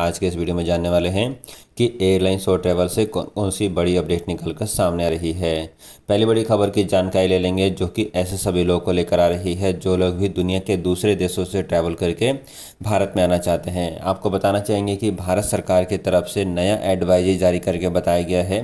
आज के इस वीडियो में जानने वाले हैं कि एयरलाइंस और ट्रैवल से कौन कौन सी बड़ी अपडेट निकल कर सामने आ रही है। पहली बड़ी खबर की जानकारी ले लेंगे जो कि ऐसे सभी लोगों को लेकर आ रही है जो लोग भी दुनिया के दूसरे देशों से ट्रैवल करके भारत में आना चाहते हैं। आपको बताना चाहेंगे कि भारत सरकार की तरफ से नया एडवाइजरी जारी करके बताया गया है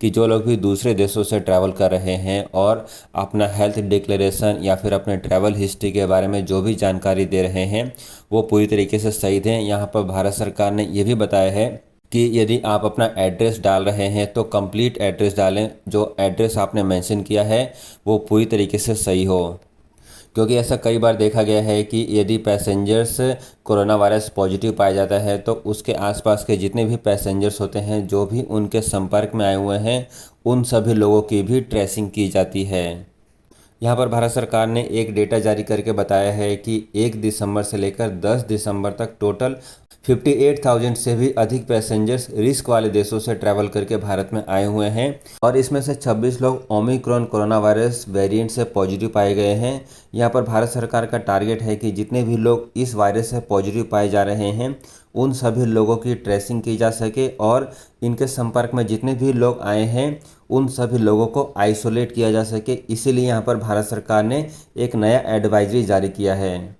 कि जो लोग भी दूसरे देशों से ट्रैवल कर रहे हैं और अपना हेल्थ डिक्लेरेशन या फिर अपने ट्रैवल हिस्ट्री के बारे में जो भी जानकारी दे रहे हैं वो पूरी तरीके से सही दें। यहाँ पर भारत सरकार ने ये भी बताया है कि यदि आप अपना एड्रेस डाल रहे हैं तो कंप्लीट एड्रेस डालें, जो एड्रेस आपने मेंशन किया है वो पूरी तरीके से सही हो, क्योंकि ऐसा कई बार देखा गया है कि यदि पैसेंजर्स कोरोना वायरस पॉजिटिव पाया जाता है तो उसके आसपास के जितने भी पैसेंजर्स होते हैं जो भी उनके संपर्क में आए हुए हैं उन सभी लोगों की भी ट्रेसिंग की जाती है। यहाँ पर भारत सरकार ने एक डेटा जारी करके बताया है कि 1 दिसंबर से लेकर 10 दिसंबर तक टोटल 58,000 से भी अधिक पैसेंजर्स रिस्क वाले देशों से ट्रैवल करके भारत में आए हुए हैं और इसमें से 26 लोग ओमिक्रॉन कोरोना वायरस वेरिएंट से पॉजिटिव पाए गए हैं। यहाँ पर भारत सरकार का टारगेट है कि जितने भी लोग इस वायरस से पॉजिटिव पाए जा रहे हैं उन सभी लोगों की ट्रेसिंग की जा सके और इनके संपर्क में जितने भी लोग आए हैं उन सभी लोगों को आइसोलेट किया जा सके। इसीलिए यहाँ पर भारत सरकार ने एक नया एडवाइजरी जारी किया है।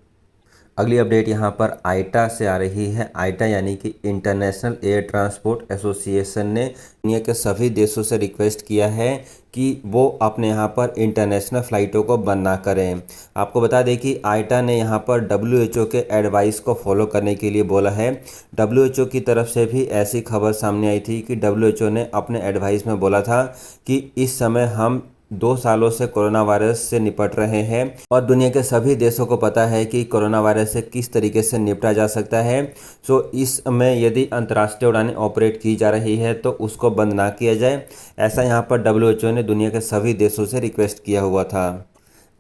अगली अपडेट यहाँ पर आईटा से आ रही है। आईटा यानी कि इंटरनेशनल एयर ट्रांसपोर्ट एसोसिएशन ने दुनिया के सभी देशों से रिक्वेस्ट किया है कि वो अपने यहाँ पर इंटरनेशनल फ़्लाइटों को बंद ना करें। आपको बता दें कि आईटा ने यहाँ पर WHO के एडवाइस को फॉलो करने के लिए बोला है। WHO की तरफ से भी ऐसी खबर सामने आई थी कि WHO ने अपने एडवाइस में बोला था कि इस समय हम 2 सालों से कोरोना वायरस से निपट रहे हैं और दुनिया के सभी देशों को पता है कि कोरोना वायरस से किस तरीके से निपटा जा सकता है। सो इस समय यदि अंतर्राष्ट्रीय उड़ानें ऑपरेट की जा रही है तो उसको बंद ना किया जाए, ऐसा यहाँ पर WHO ने दुनिया के सभी देशों से रिक्वेस्ट किया हुआ था।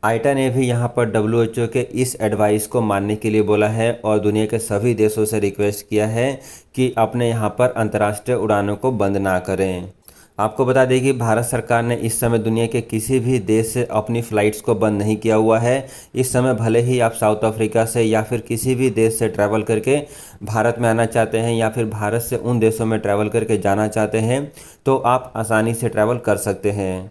आईटा ने भी यहाँ पर WHO के इस एडवाइस को मानने के लिए बोला है और दुनिया के सभी देशों से रिक्वेस्ट किया है कि अपने यहाँ पर अंतर्राष्ट्रीय उड़ानों को बंद ना करें। आपको बता दें कि भारत सरकार ने इस समय दुनिया के किसी भी देश से अपनी फ़्लाइट्स को बंद नहीं किया हुआ है। इस समय भले ही आप साउथ अफ्रीका से या फिर किसी भी देश से ट्रैवल करके भारत में आना चाहते हैं या फिर भारत से उन देशों में ट्रैवल करके जाना चाहते हैं तो आप आसानी से ट्रैवल कर सकते हैं।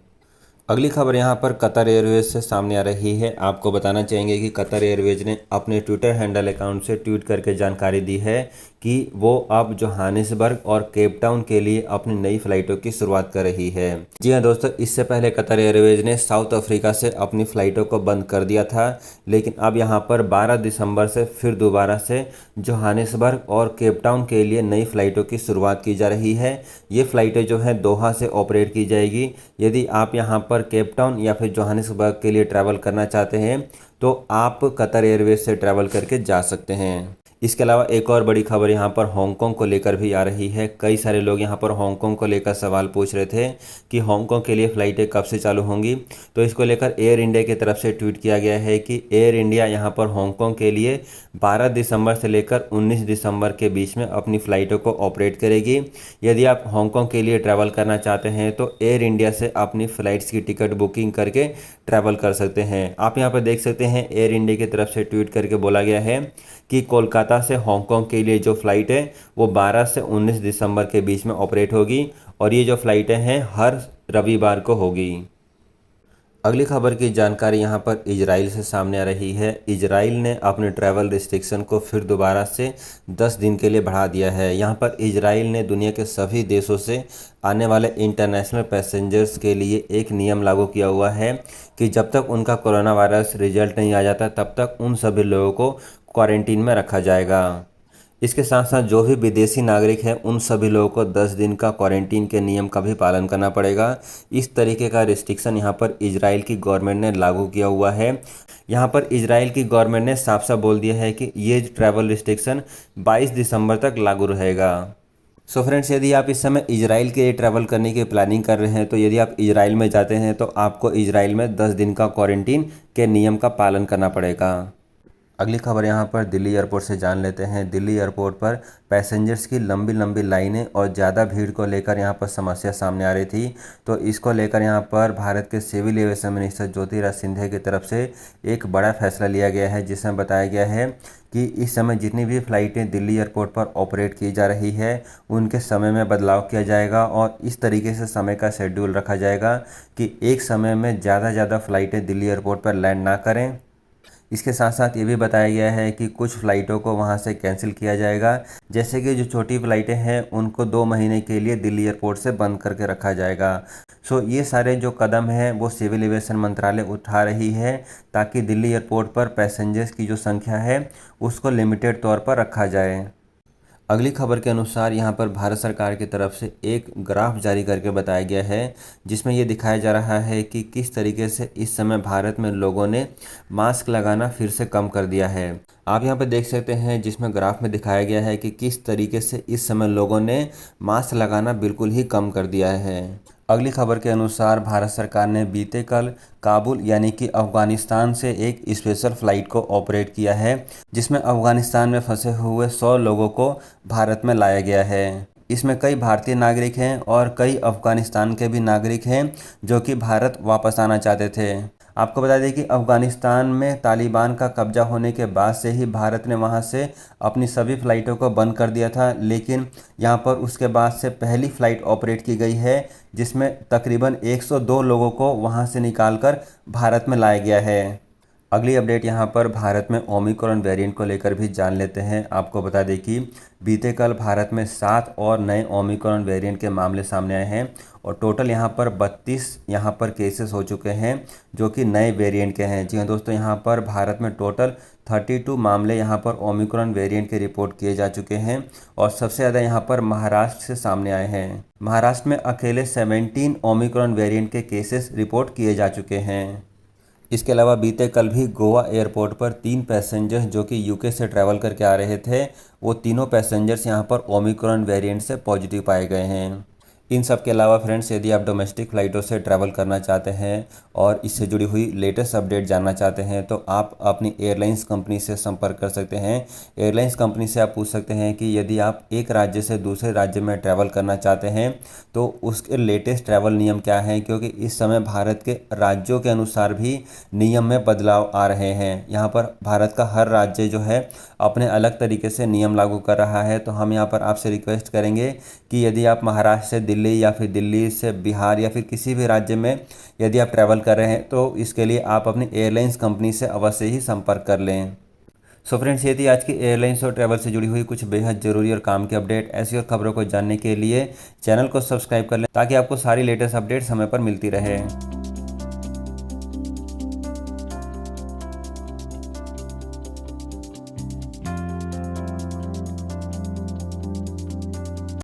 अगली खबर यहाँ पर कतर एयरवेज से सामने आ रही है। आपको बताना चाहेंगे कि कतर एयरवेज ने अपने ट्विटर हैंडल अकाउंट से ट्वीट करके जानकारी दी है कि वो अब जोहानिसबर्ग और केप टाउन के लिए अपनी नई फ़्लाइटों की शुरुआत कर रही है। जी हाँ दोस्तों, इससे पहले कतर एयरवेज ने साउथ अफ्रीका से अपनी फ़्लाइटों को बंद कर दिया था, लेकिन अब यहाँ पर 12 दिसंबर से फिर दोबारा से जोहानिसबर्ग और केप टाउन के लिए नई फ़्लाइटों की शुरुआत की जा रही है। ये फ़्लाइटें जो हैं दोहा से ऑपरेट की जाएगी। यदि आप यहाँ पर केप टाउन या फिर जोहानिसबर्ग के लिए ट्रैवल करना चाहते हैं तो आप कतर एयरवेज से ट्रैवल करके जा सकते हैं। इसके अलावा एक और बड़ी खबर यहाँ पर हांगकांग को लेकर भी आ रही है। कई सारे लोग यहाँ पर हांगकांग को लेकर सवाल पूछ रहे थे कि हांगकांग के लिए फ़्लाइटें कब से चालू होंगी, तो इसको लेकर एयर इंडिया की तरफ से ट्वीट किया गया है कि एयर इंडिया यहाँ पर हांगकांग के लिए 12 दिसंबर से लेकर 19 दिसंबर के बीच में अपनी फ़्लाइटों को ऑपरेट करेगी। यदि आप हांगकांग के लिए ट्रैवल करना चाहते हैं तो एयर इंडिया से अपनी फ़्लाइट्स की टिकट बुकिंग करके ट्रैवल कर सकते हैं। आप यहाँ पर देख सकते हैं एयर इंडिया की तरफ से ट्वीट करके बोला गया है कि कोलकाता से हांगकांग के लिए जो फ़्लाइट है वो 12 से 19 दिसंबर के बीच में ऑपरेट होगी और ये जो फ़्लाइटें हैं हर रविवार को होगी। अगली खबर की जानकारी यहाँ पर इजराइल से सामने आ रही है। इजराइल ने अपने ट्रैवल रिस्ट्रिक्शन को फिर दोबारा से 10 दिन के लिए बढ़ा दिया है। यहाँ पर इजराइल ने दुनिया के सभी देशों से आने वाले इंटरनेशनल पैसेंजर्स के लिए एक नियम लागू किया हुआ है कि जब तक उनका कोरोना वायरस रिजल्ट नहीं आ जाता तब तक उन सभी लोगों को क्वारंटीन में रखा जाएगा। इसके साथ साथ जो भी विदेशी नागरिक हैं उन सभी लोगों को 10 दिन का क्वारंटीन के नियम का भी पालन करना पड़ेगा। इस तरीके का रिस्ट्रिक्शन यहाँ पर इजराइल की गवर्नमेंट ने लागू किया हुआ है। यहाँ पर इजराइल की गवर्नमेंट ने साफ साफ बोल दिया है कि ये ट्रैवल रिस्ट्रिक्शन 22 दिसंबर तक लागू रहेगा। सो फ्रेंड्स, यदि आप इस समय इजराइल के लिए ट्रैवल करने की प्लानिंग कर रहे हैं तो यदि आप इजराइल में जाते हैं तो आपको इजराइल में 10 दिन का क्वारंटीन के नियम का पालन करना पड़ेगा। अगली खबर यहाँ पर दिल्ली एयरपोर्ट से जान लेते हैं। दिल्ली एयरपोर्ट पर पैसेंजर्स की लंबी लंबी लाइनें और ज़्यादा भीड़ को लेकर यहाँ पर समस्या सामने आ रही थी। तो इसको लेकर यहाँ पर भारत के civil aviation minister Jyotiraditya Scindia की तरफ से एक बड़ा फैसला लिया गया है, जिसमें बताया गया है कि इस समय जितनी भी फ़्लाइटें दिल्ली एयरपोर्ट पर ऑपरेट की जा रही है उनके समय में बदलाव किया जाएगा और इस तरीके से समय का शेड्यूल रखा जाएगा कि एक समय में ज़्यादा फ़्लाइटें दिल्ली एयरपोर्ट पर लैंड ना करें। इसके साथ साथ ये भी बताया गया है कि कुछ फ़्लाइटों को वहाँ से कैंसिल किया जाएगा, जैसे कि जो छोटी फ़्लाइटें हैं उनको 2 महीने के लिए दिल्ली एयरपोर्ट से बंद करके रखा जाएगा। ये सारे जो कदम हैं वो सिविल एविएशन मंत्रालय उठा रही है ताकि दिल्ली एयरपोर्ट पर पैसेंजर्स की जो संख्या है उसको लिमिटेड तौर पर रखा जाए। अगली खबर के अनुसार यहाँ पर भारत सरकार की तरफ से एक ग्राफ जारी करके बताया गया है, जिसमें ये दिखाया जा रहा है कि किस तरीके से इस समय भारत में लोगों ने मास्क लगाना फिर से कम कर दिया है। आप यहाँ पर देख सकते हैं जिसमें ग्राफ में दिखाया गया है कि किस तरीके से इस समय लोगों ने मास्क लगाना बिल्कुल ही कम कर दिया है। अगली खबर के अनुसार भारत सरकार ने बीते कल काबुल यानी कि अफ़गानिस्तान से एक स्पेशल फ़्लाइट को ऑपरेट किया है, जिसमें अफ़गानिस्तान में फंसे हुए 100 लोगों को भारत में लाया गया है। इसमें कई भारतीय नागरिक हैं और कई अफ़गानिस्तान के भी नागरिक हैं जो कि भारत वापस आना चाहते थे। आपको बता दें कि अफ़गानिस्तान में तालिबान का कब्जा होने के बाद से ही भारत ने वहां से अपनी सभी फ़्लाइटों को बंद कर दिया था, लेकिन यहां पर उसके बाद से पहली फ़्लाइट ऑपरेट की गई है जिसमें तकरीबन 102 लोगों को वहां से निकालकर भारत में लाया गया है। अगली अपडेट यहाँ पर भारत में ओमिक्रॉन वेरिएंट को लेकर भी जान लेते हैं। आपको बता दें कि बीते कल भारत में 7 और नए ओमिक्रॉन वेरिएंट के मामले सामने आए हैं और टोटल यहाँ पर 32 यहाँ पर केसेस हो चुके हैं जो कि नए वेरिएंट के हैं। जी हाँ दोस्तों, यहाँ पर भारत में टोटल 32 मामले यहाँ पर ओमिक्रॉन वेरिएंट के रिपोर्ट किए जा चुके हैं और सबसे ज़्यादा यहाँ पर महाराष्ट्र से सामने आए हैं। महाराष्ट्र में अकेले 17 ओमिक्रॉन वेरिएंट के केसेस रिपोर्ट किए जा चुके हैं। इसके अलावा बीते कल भी गोवा एयरपोर्ट पर 3 पैसेंजर्स जो कि यूके से ट्रैवल करके आ रहे थे, वो तीनों पैसेंजर्स यहां पर ओमिक्रॉन वेरिएंट से पॉजिटिव पाए गए हैं। इन सब के अलावा फ्रेंड्स, यदि आप डोमेस्टिक फ़्लाइटों से ट्रैवल करना चाहते हैं और इससे जुड़ी हुई लेटेस्ट अपडेट जानना चाहते हैं तो आप अपनी एयरलाइंस कंपनी से संपर्क कर सकते हैं। एयरलाइंस कंपनी से आप पूछ सकते हैं कि यदि आप एक राज्य से दूसरे राज्य में ट्रैवल करना चाहते हैं तो उसके लेटेस्ट ट्रैवल नियम क्या हैं, क्योंकि इस समय भारत के राज्यों के अनुसार भी नियम में बदलाव आ रहे हैं। यहाँ पर भारत का हर राज्य जो है अपने अलग तरीके से नियम लागू कर रहा है। तो हम यहाँ पर आपसे रिक्वेस्ट करेंगे कि यदि आप महाराष्ट्र से दिल्ली या फिर दिल्ली से बिहार या फिर किसी भी राज्य में यदि आप ट्रैवल कर रहे हैं तो इसके लिए आप अपनी एयरलाइंस कंपनी से अवश्य ही संपर्क कर लें। सो फ्रेंड्स, ये थी आज की एयरलाइंस और ट्रैवल से जुड़ी हुई कुछ बेहद ज़रूरी और काम की अपडेट। ऐसी और खबरों को जानने के लिए चैनल को सब्सक्राइब कर लें ताकि आपको सारी लेटेस्ट अपडेट समय पर मिलती रहे।